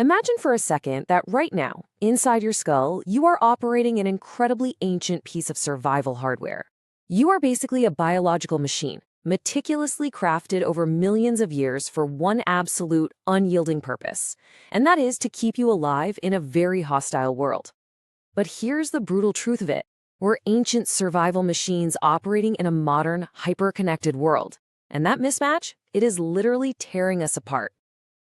Imagine for a second that right now, inside your skull, you are operating an incredibly ancient piece of survival hardware. You are basically a biological machine, meticulously crafted over millions of years for one absolute, unyielding purpose, and that is to keep you alive in a very hostile world. But here's the brutal truth of it. We're ancient survival machines operating in a modern, hyper-connected world. And that mismatch, it is literally tearing us apart.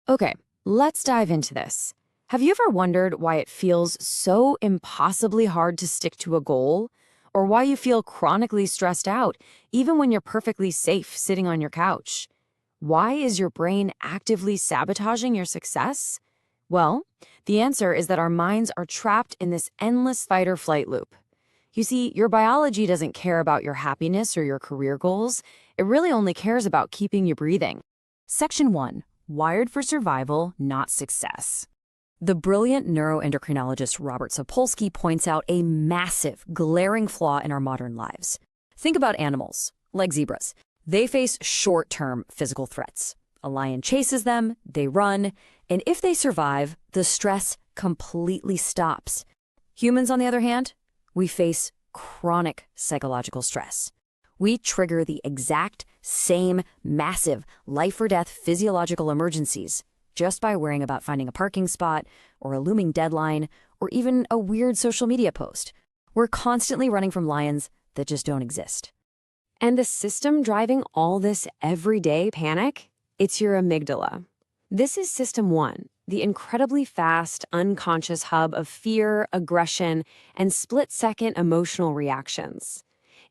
Okay, let's dive into this. Have you ever wondered why it feels so impossibly hard to stick to a goal? Or why you feel chronically stressed out, even when you're perfectly safe sitting on your couch? Why is your brain actively sabotaging your success? Well, the answer is that our minds are trapped in this endless fight-or-flight loop. You see, your biology doesn't care about your happiness or your career goals. It really only cares about keeping you breathing. Section 1. Wired for survival, not success. The brilliant neuroendocrinologist Robert Sapolsky points out a massive, glaring flaw in our modern lives. Think about animals, like zebras. They face short-term physical threats. A lion chases them, they run, and if they survive, the stress completely stops. Humans, on the other hand, we face chronic psychological stress. We trigger the exact same massive life-or-death physiological emergencies just by worrying about finding a parking spot or a looming deadline or even a weird social media post. We're constantly running from lions that just don't exist. And the system driving all this everyday panic? It's your amygdala. This is System 1, the incredibly fast, unconscious hub of fear, aggression, and split-second emotional reactions.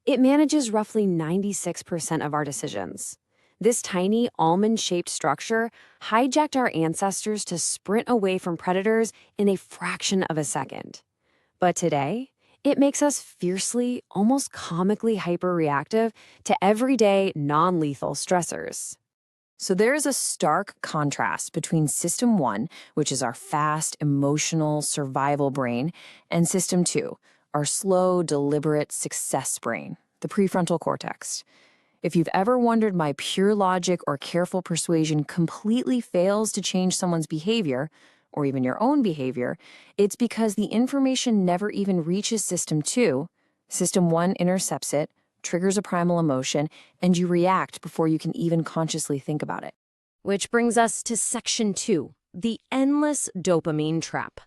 It manages roughly 96% of our decisions. This tiny, almond-shaped structure hijacked our ancestors to sprint away from predators in a fraction of a second. But today, it makes us fiercely, almost comically hyper-reactive to everyday, non-lethal stressors. So there is a stark contrast between System 1, which is our fast, emotional, survival brain, and System 2, our slow, deliberate success brain, the prefrontal cortex. If you've ever wondered why pure logic or careful persuasion completely fails to change someone's behavior, or even your own behavior, it's because the information never even reaches System 2. System 1 intercepts it, triggers a primal emotion, and you react before you can even consciously think about it. Which brings us to Section 2, the endless dopamine trap.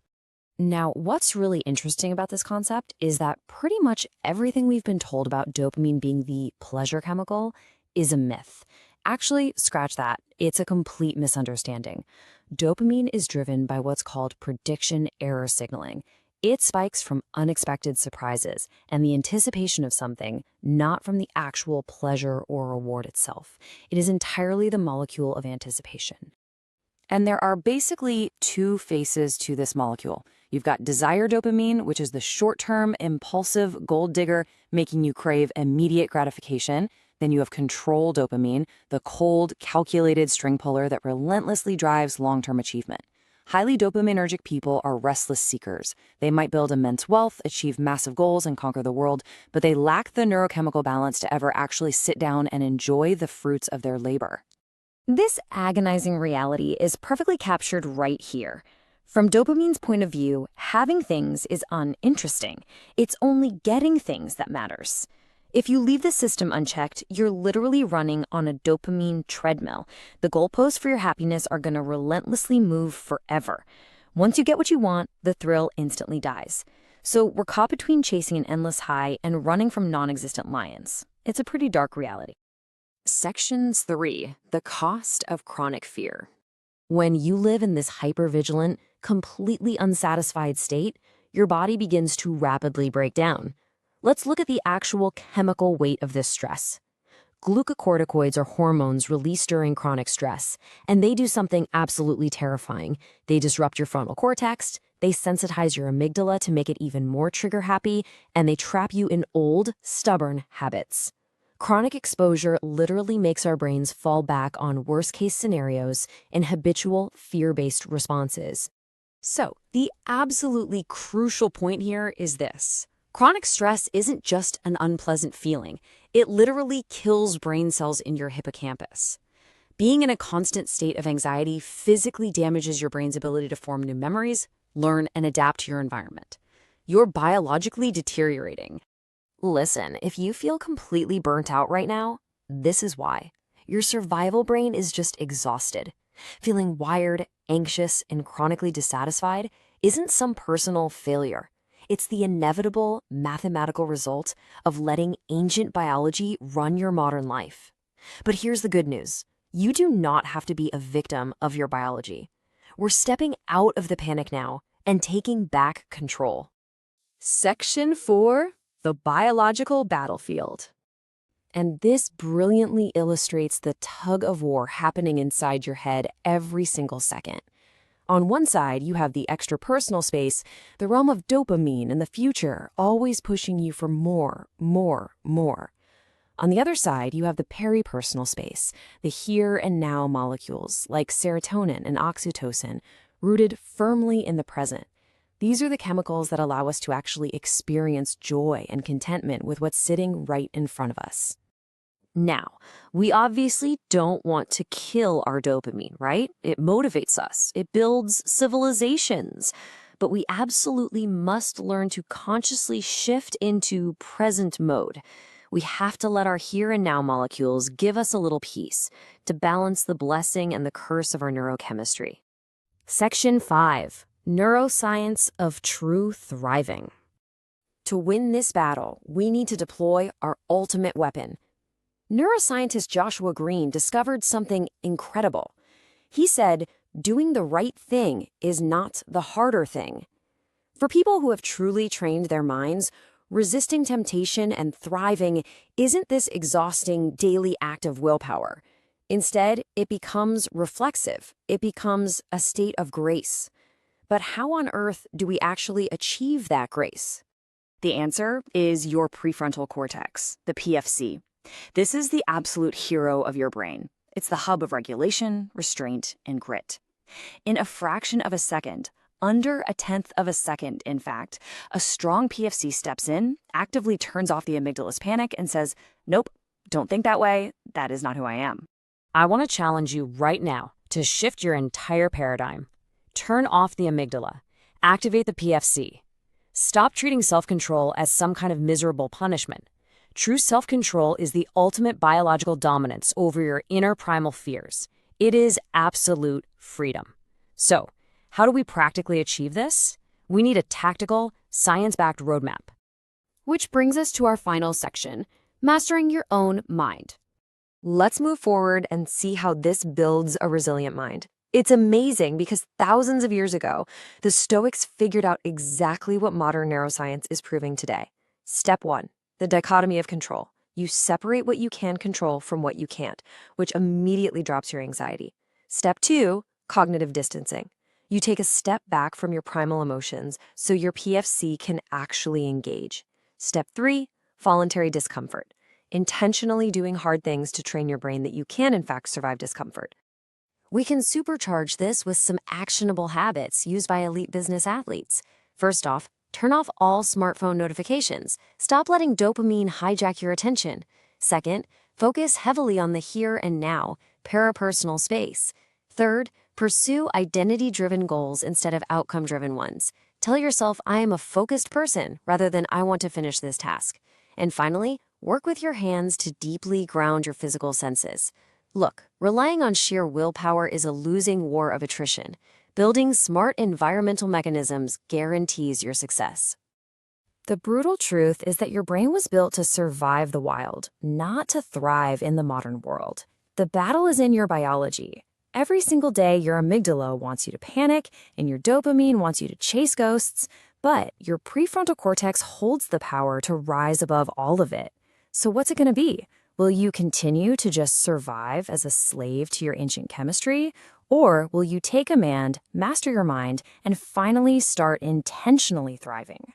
Now, what's really interesting about this concept is that pretty much everything we've been told about dopamine being the pleasure chemical is a myth. Actually, scratch that. It's a complete misunderstanding. Dopamine is driven by what's called prediction error signaling. It spikes from unexpected surprises and the anticipation of something, not from the actual pleasure or reward itself. It is entirely the molecule of anticipation. And there are basically two faces to this molecule. You've got desire dopamine, which is the short-term, impulsive gold digger making you crave immediate gratification. Then you have control dopamine, the cold, calculated string puller that relentlessly drives long-term achievement. Highly dopaminergic people are restless seekers. They might build immense wealth, achieve massive goals, and conquer the world, but they lack the neurochemical balance to ever actually sit down and enjoy the fruits of their labor. This agonizing reality is perfectly captured right here. From dopamine's point of view, having things is uninteresting. It's only getting things that matters. If you leave the system unchecked, you're literally running on a dopamine treadmill. The goalposts for your happiness are going to relentlessly move forever. Once you get what you want, the thrill instantly dies. So we're caught between chasing an endless high and running from non-existent lions. It's a pretty dark reality. Section 3, the cost of chronic fear. When you live in this hypervigilant, completely unsatisfied state, your body begins to rapidly break down. Let's look at the actual chemical weight of this stress. Glucocorticoids are hormones released during chronic stress, and they do something absolutely terrifying. They disrupt your frontal cortex, they sensitize your amygdala to make it even more trigger-happy, and they trap you in old, stubborn habits. Chronic exposure literally makes our brains fall back on worst-case scenarios and habitual, fear-based responses. So, the absolutely crucial point here is this. Chronic stress isn't just an unpleasant feeling. It literally kills brain cells in your hippocampus. Being in a constant state of anxiety physically damages your brain's ability to form new memories, learn, and adapt to your environment. You're biologically deteriorating. Listen, if you feel completely burnt out right now, this is why. Your survival brain is just exhausted. Feeling wired, anxious, and chronically dissatisfied isn't some personal failure. It's the inevitable mathematical result of letting ancient biology run your modern life. But here's the good news. You do not have to be a victim of your biology. We're stepping out of the panic now and taking back control. Section 4, the biological battlefield. And this brilliantly illustrates the tug of war happening inside your head every single second. On one side, you have the extrapersonal space, the realm of dopamine and the future, always pushing you for more, more, more. On the other side, you have the peripersonal space, the here and now molecules like serotonin and oxytocin, rooted firmly in the present. These are the chemicals that allow us to actually experience joy and contentment with what's sitting right in front of us. Now, we obviously don't want to kill our dopamine, right? It motivates us. It builds civilizations. But we absolutely must learn to consciously shift into present mode. We have to let our here and now molecules give us a little peace to balance the blessing and the curse of our neurochemistry. Section 5. Neuroscience of True Thriving. To win this battle, we need to deploy our ultimate weapon. Neuroscientist Joshua Green discovered something incredible. He said, doing the right thing is not the harder thing. For people who have truly trained their minds, resisting temptation and thriving isn't this exhausting daily act of willpower. Instead, it becomes reflexive. It becomes a state of grace. But how on earth do we actually achieve that grace? The answer is your prefrontal cortex, the PFC. This is the absolute hero of your brain. It's the hub of regulation, restraint, and grit. In a fraction of a second, under a tenth of a second, in fact, a strong PFC steps in, actively turns off the amygdala's panic, and says, nope, don't think that way. That is not who I am. I want to challenge you right now to shift your entire paradigm. Turn off the amygdala. Activate the PFC. Stop treating self-control as some kind of miserable punishment. True self-control is the ultimate biological dominance over your inner primal fears. It is absolute freedom. So, how do we practically achieve this? We need a tactical, science-backed roadmap. Which brings us to our final section, mastering your own mind. Let's move forward and see how this builds a resilient mind. It's amazing because thousands of years ago, the Stoics figured out exactly what modern neuroscience is proving today. Step 1. The dichotomy of control. You separate what you can control from what you can't, which immediately drops your anxiety. Step 2, cognitive distancing. You take a step back from your primal emotions so your PFC can actually engage. Step 3, voluntary discomfort. Intentionally doing hard things to train your brain that you can, in fact, survive discomfort. We can supercharge this with some actionable habits used by elite business athletes. First off, turn off all smartphone notifications. Stop letting dopamine hijack your attention. Second, focus heavily on the here and now, parapersonal space. Third, pursue identity-driven goals instead of outcome-driven ones. Tell yourself, I am a focused person, rather than I want to finish this task. And finally, work with your hands to deeply ground your physical senses. Look, relying on sheer willpower is a losing war of attrition. Building smart environmental mechanisms guarantees your success. The brutal truth is that your brain was built to survive the wild, not to thrive in the modern world. The battle is in your biology. Every single day, your amygdala wants you to panic, and your dopamine wants you to chase ghosts, but your prefrontal cortex holds the power to rise above all of it. So what's it going to be? Will you continue to just survive as a slave to your ancient chemistry? Or will you take command, master your mind, and finally start intentionally thriving?